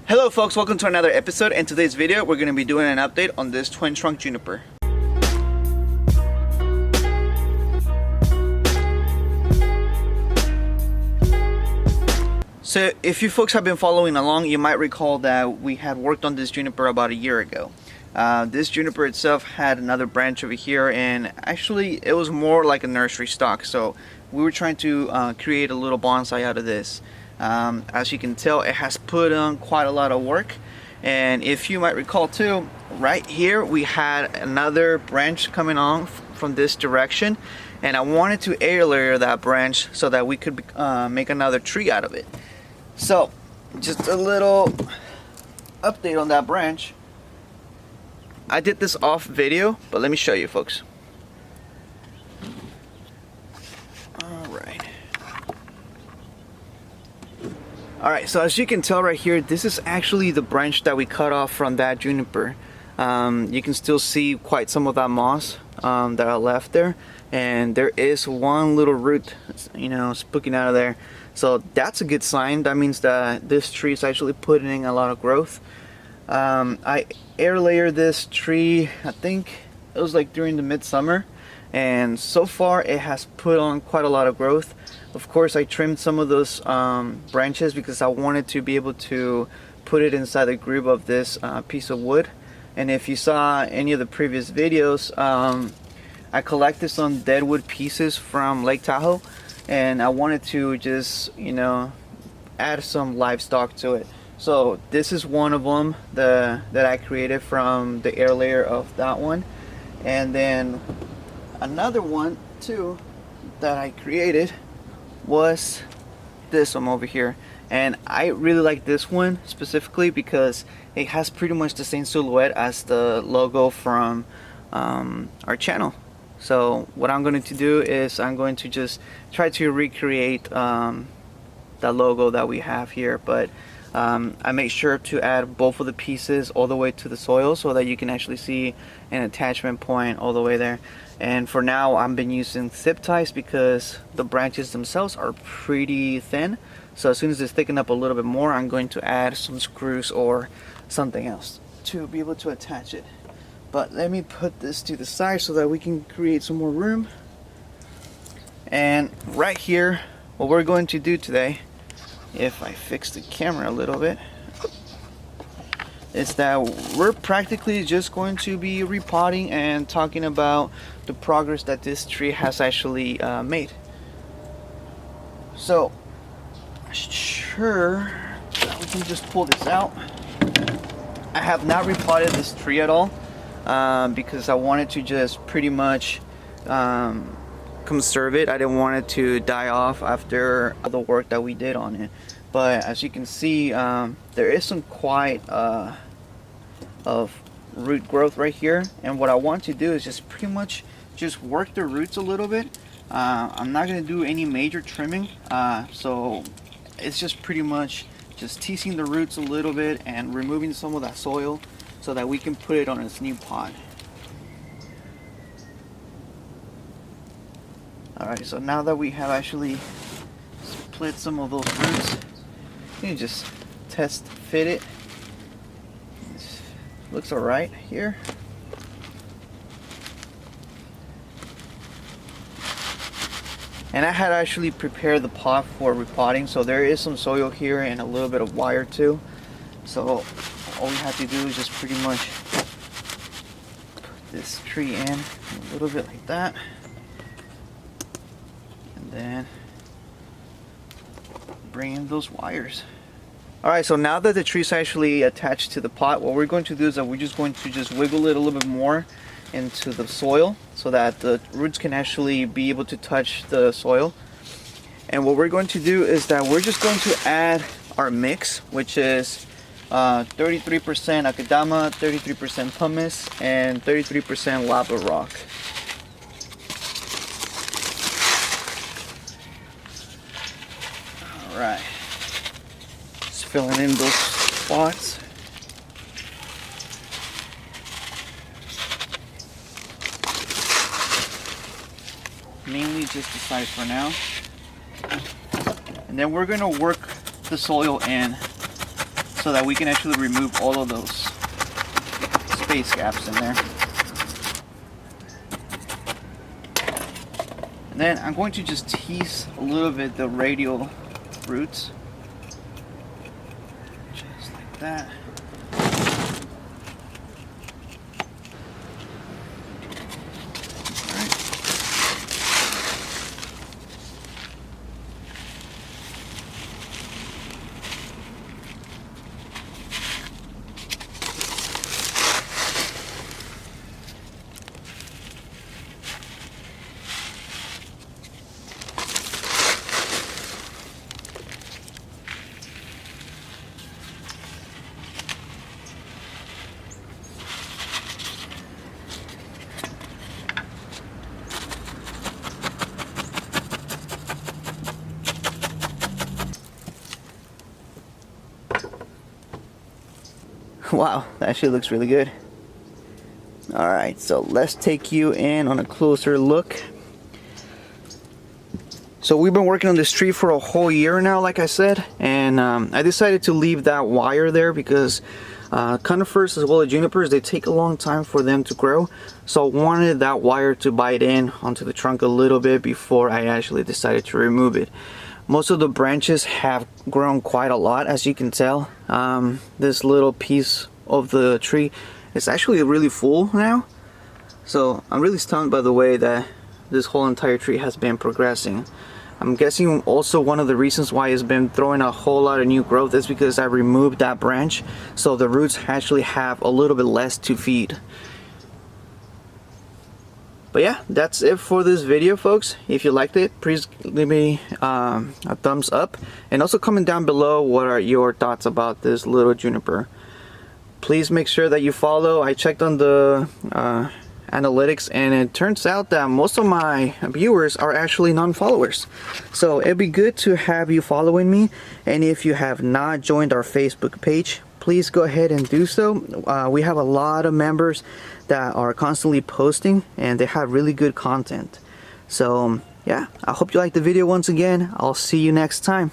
Hello folks, welcome to another episode. In today's video we're going to be doing an update on this twin trunk juniper. So if you folks have been following along, you might recall that we had worked on this juniper about a year ago. This juniper itself had another branch over here, and actually it was more like a nursery stock, so we were trying to create a little bonsai out of this. As you can tell, it has put on quite a lot of work, and if you might recall too, right here we had another branch coming on from this direction, and I wanted to air layer that branch so that we could make another tree out of it. So just a little update on that branch. I did this off video, but let me show you folks. Alright, so as you can tell right here, this is actually the branch that we cut off from that juniper. You can still see quite some of that moss that I left there, and there is one little root, poking out of there. So that's a good sign. That means that this tree is actually putting in a lot of growth. I air layered this tree, I think it was like during the midsummer, and so far it has put on quite a lot of growth. Of course, I trimmed some of those branches because I wanted to be able to put it inside the groove of this piece of wood. And if you saw any of the previous videos, I collected some dead wood pieces from Lake Tahoe, and I wanted to just add some livestock to it. So this is one of them that I created from the air layer of that one, and then another one too that I created was this one over here. And I really like this one specifically because it has pretty much the same silhouette as the logo from our channel. So what I'm going to do is I'm going to just try to recreate the logo that we have here, but I make sure to add both of the pieces all the way to the soil so that you can actually see an attachment point all the way there. And for now I've been using zip ties because the branches themselves are pretty thin. So as soon as it's thickened up a little bit more, I'm going to add some screws or something else to be able to attach it. But let me put this to the side so that we can create some more room. And right here, what we're going to do today, if I fix the camera a little bit, is that we're practically just going to be repotting and talking about the progress that this tree has actually made. So sure that we can just pull this out. I have not repotted this tree at all because I wanted to just pretty much conserve it. I didn't want it to die off after the work that we did on it. But as you can see, there is some quite of root growth right here, and what I want to do is just pretty much just work the roots a little bit. I'm not going to do any major trimming, so it's just pretty much just teasing the roots a little bit and removing some of that soil so that we can put it on its new pot. Alright, so now that we have actually split some of those roots, you can just test fit it. This looks alright here. And I had actually prepared the pot for repotting, so there is some soil here and a little bit of wire too. So all we have to do is just pretty much put this tree in a little bit like that, and then bring in those wires. Alright, so now that the tree is actually attached to the pot, what we're going to do is that we're just going to just wiggle it a little bit more into the soil so that the roots can actually be able to touch the soil. And what we're going to do is that we're just going to add our mix, which is 33% akadama, 33% pumice, and 33% lava rock. Alright, just filling in those spots. Mainly just the size for now. And then we're going to work the soil in so that we can actually remove all of those space gaps in there. And then I'm going to just tease a little bit the radial roots, just like that. Wow, that actually looks really good. Alright, so let's take you in on a closer look. So we've been working on this tree for a whole year now, like I said, and I decided to leave that wire there because conifers as well as junipers, they take a long time for them to grow. So I wanted that wire to bite in onto the trunk a little bit before I actually decided to remove it. Most of the branches have grown quite a lot, as you can tell. This little piece of the tree is actually really full now. So I'm really stunned by the way that this whole entire tree has been progressing. I'm guessing also one of the reasons why it's been throwing a whole lot of new growth is because I removed that branch. So the roots actually have a little bit less to feed. But yeah, that's it for this video, folks. If you liked it, please leave me a thumbs up, and also comment down below what are your thoughts about this little juniper. Please make sure that you follow. I checked on the analytics, and it turns out that most of my viewers are actually non-followers. So it'd be good to have you following me, and if you have not joined our Facebook page, please go ahead and do so. We have a lot of members that are constantly posting, and they have really good content. So yeah, I hope you liked the video once again. I'll see you next time.